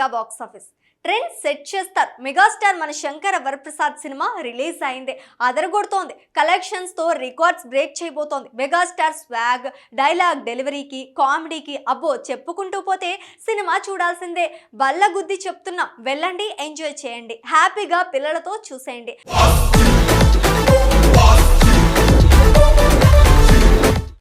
Mega box office trend set చేస్తారు. Megastar మన Shankara Varaprasad cinema release అయింది, అదరగొడుతోంది. కలెక్షన్స్ తో రికార్డ్స్ బ్రేక్ చేయబోతోంది. మెగాస్టార్ స్వాగ్, డైలాగ్ డెలివరీకి, కామెడీకి అబ్బో చెప్పుకుంటూ పోతే సినిమా చూడాల్సిందే. బల్లగుద్ది చెప్తున్నాం, వెళ్ళండి, ఎంజాయ్ చేయండి, హ్యాపీగా పిల్లలతో చూసేయండి.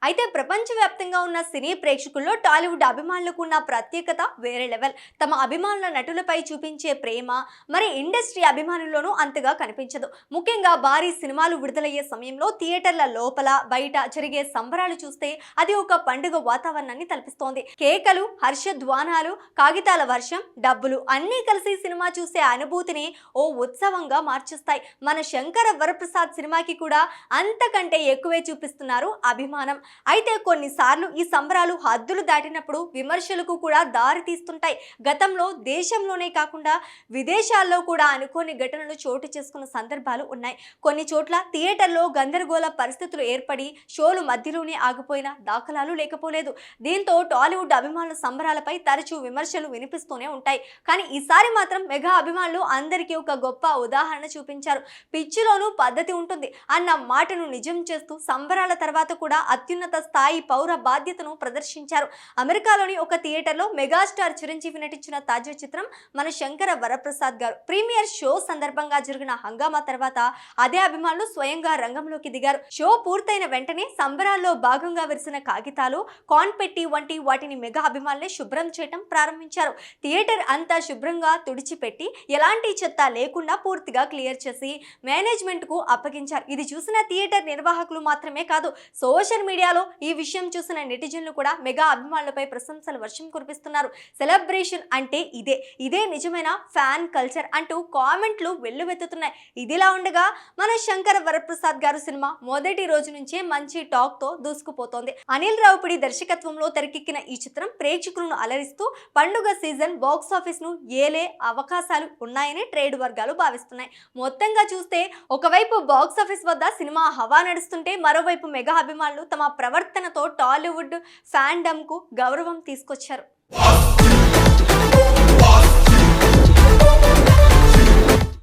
అయితే ప్రపంచవ్యాప్తంగా ఉన్న సినీ ప్రేక్షకుల్లో టాలీవుడ్ అభిమానులకు ఉన్న ప్రత్యేకత వేరే లెవెల్. తమ అభిమానుల నటులపై చూపించే ప్రేమ మరి ఇండస్ట్రీ అభిమానుల్లోనూ అంతగా కనిపించదు. ముఖ్యంగా భారీ సినిమాలు విడుదలయ్యే సమయంలో థియేటర్ల లోపల బయట జరిగే సంబరాలు చూస్తే అది ఒక పండుగ వాతావరణాన్ని తలపిస్తోంది. కేకలు, హర్షధ్వానాలు, కాగితాల వర్షం, డబ్బులు అన్నీ కలిసి సినిమా చూసే అనుభూతిని ఓ ఉత్సవంగా మార్చేస్తాయి. మన శంకర వరప్రసాద్ సినిమాకి కూడా అంతకంటే ఎక్కువే చూపిస్తున్నారు అభిమానం. అయితే కొన్నిసార్లు ఈ సంబరాలు హద్దులు దాటినప్పుడు విమర్శలకు కూడా దారి తీస్తుంటాయి. గతంలో దేశంలోనే కాకుండా విదేశాల్లో కూడా అనుకోని ఘటనలు చోటు చేసుకున్న సందర్భాలు ఉన్నాయి. కొన్ని చోట్ల థియేటర్లో గందరగోళ పరిస్థితులు ఏర్పడి షోలు మధ్యలోనే ఆగిపోయిన దాఖలాలు లేకపోలేదు. దీంతో టాలీవుడ్ అభిమానుల సంబరాలపై తరచూ విమర్శలు వినిపిస్తూనే ఉంటాయి. కానీ ఈసారి మాత్రం మెగా అభిమానులు అందరికీ ఒక గొప్ప ఉదాహరణ చూపించారు. పిచ్చిలోనూ పద్ధతి ఉంటుంది అన్న మాటను నిజం చేస్తూ సంబరాల తర్వాత కూడా అత్యున్నత స్థాయి పౌర బాధ్యతను ప్రదర్శించారు. అమెరికాలోని ఒక థియేటర్లో మెగాస్టార్ చిరంజీవి నటించిన తాజా చిత్రం మన శంకర వరప్రసాద్ గారు ప్రీమియర్ షో సందర్భంగా జరిగిన హంగామా తర్వాత అదే అభిమానులు స్వయంగా రంగంలోకి దిగారు. షో పూర్తయిన వెంటనే సంబరాల్లో భాగంగా విరిసిన కాగితాలు, కాన్పెట్టి వంటి వాటిని మెగా అభిమానులే శుభ్రం చేయడం ప్రారంభించారు. థియేటర్ అంతా శుభ్రంగా తుడిచిపెట్టి ఎలాంటి చెత్త లేకుండా పూర్తిగా క్లియర్ చేసి మేనేజ్మెంట్ కు అప్పగించారు. ఇది చూసిన థియేటర్ నిర్వాహకులు మాత్రమే కాదు, సోషల్ మీడియాలో ఈ విషయం చూసిన నెటిజన్లు కూడా మెగా అభిమానులపై ప్రశంసల వర్షం కురిపిస్తున్నారు. సెలబ్రేషన్ అంటే ఇదే నిజమైన ఫ్యాన్ కల్చర్ అంటూ కామెంట్లు వెల్లువెత్తుతున్నాయి. ఇదిలా ఉండగా మన శంకర వరప్రసాద్ గారు సినిమా మొదటి రోజు నుంచే మంచి టాక్ తో దూసుకుపోతోంది. అనిల్ రావుపుడి దర్శకత్వంలో తెరకెక్కిన ఈ చిత్రం ప్రేక్షకులను అలరిస్తూ పండుగ సీజన్ బాక్స్ ఆఫీస్ ను ఏలే అవకాశాలు ఉన్నాయని ట్రేడ్ వర్గాలు భావిస్తున్నాయి. మొత్తంగా చూస్తే ఒకవైపు బాక్స్ ఆఫీస్ వద్ద సినిమా హవా నడుస్తుంటే మరోవైపు మెగా అభిమానులు తమ ప్రవర్తనతో టాలీవుడ్ ఫ్యాన్డమ్ కు గౌరవం తీసుకొచ్చారు.